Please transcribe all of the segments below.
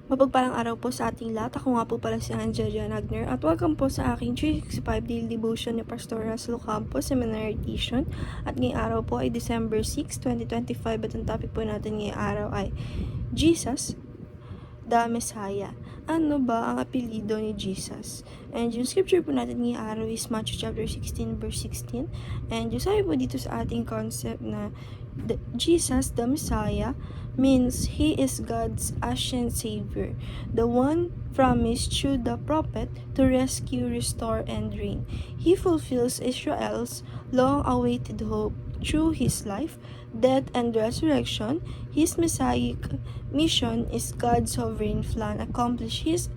Mapagpalang araw po sa ating lahat. Ako nga po pala si Angelia Nagner at welcome po sa aking 365 Daily Devotion ni Pastor Russell Campos, Seminary Edition. At ngayong araw po ay December 6, 2025 at ang topic po natin ngayong araw ay Jesus, the Messiah. Ano ba ang apelido ni Jesus? And yung scripture po natin ngayong araw is Matthew chapter 16 verse 16. And yung sabi po dito sa ating concept na Jesus, the Messiah, means He is God's ancient Savior, the one promised through the prophet to rescue, restore, and reign. He fulfills Israel's long-awaited hope through His life, death, and resurrection. His messianic mission is God's sovereign plan accomplished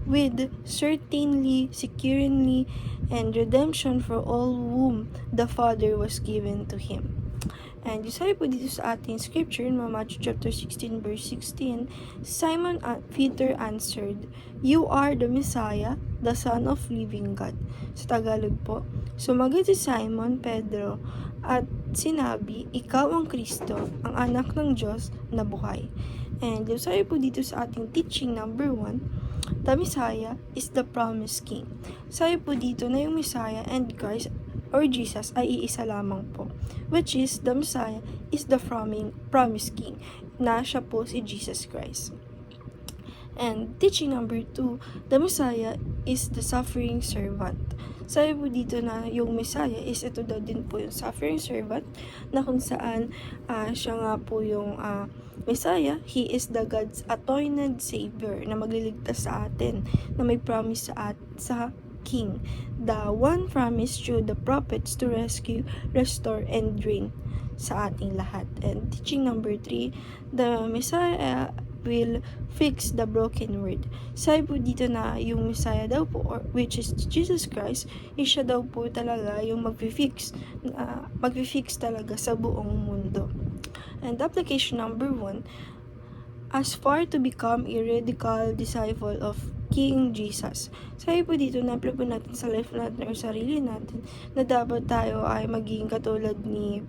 with certainly, securely, and redemption for all whom the Father was given to Him. And yung sabi po dito sa ating scripture, in Matthew chapter 16 verse 16, Simon Peter answered, "You are the Messiah, the Son of living God." Sa Tagalog po, sumagot si Simon Pedro at sinabi, "Ikaw ang Kristo, ang anak ng Diyos na buhay." And yung sabi po dito sa ating teaching number 1, the Messiah is the promised King. Sabi po dito na yung Messiah and Christ or Jesus ay iisa lamang po, which is the Messiah is the promised King, na siya po si Jesus Christ. And teaching number 2, the Messiah is the suffering servant. Sabi po dito na yung Messiah is ito daw din po yung suffering servant, na kung saan siya nga po yung Messiah, He is the God's anointed Savior na magliligtas sa atin, na may promise sa King, the one promised through the prophets to rescue, restore, and reign sa ating lahat. And teaching number 3, the Messiah will fix the broken world. Sabi po dito na yung Messiah daw po, or which is Jesus Christ, siya daw po talaga yung mag-fix talaga sa buong mundo. And application number 1, as far to become a radical disciple of King Jesus. Sabi po dito na apply po natin sa life natin o sarili natin na dapat tayo ay maging katulad ni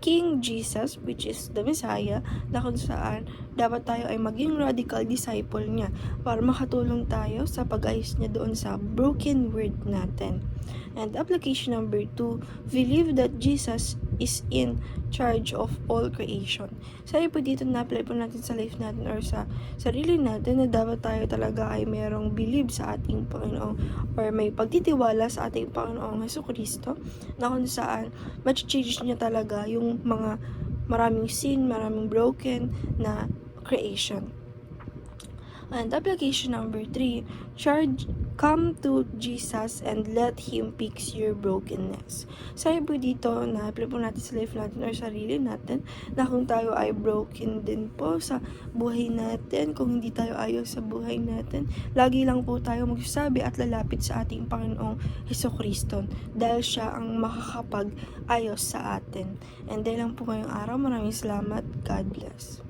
King Jesus, which is the Messiah, na kung saan dapat tayo ay maging radical disciple niya para makatulong tayo sa pag-ayos niya doon sa broken world natin. And application number 2, believe that Jesus is in charge of all creation. Sabi po dito na apply po natin sa life natin or sa sarili natin na dapat tayo talaga ay merong believe sa ating Panginoon or may pagtitiwala sa ating Panginoong Jesucristo, na kung saan ma-change niya talaga yung mga maraming sin, maraming broken na creation. And application number 3, come to Jesus and let Him fix your brokenness. Sabi po dito na apply po natin sa life natin or sarili natin na kung tayo ay broken din po sa buhay natin, kung hindi tayo ayos sa buhay natin, lagi lang po tayo magsasabi at lalapit sa ating Panginoong Jesucristo dahil siya ang makakapag-ayos sa atin. And dahil lang po ngayong araw, maraming salamat. God bless.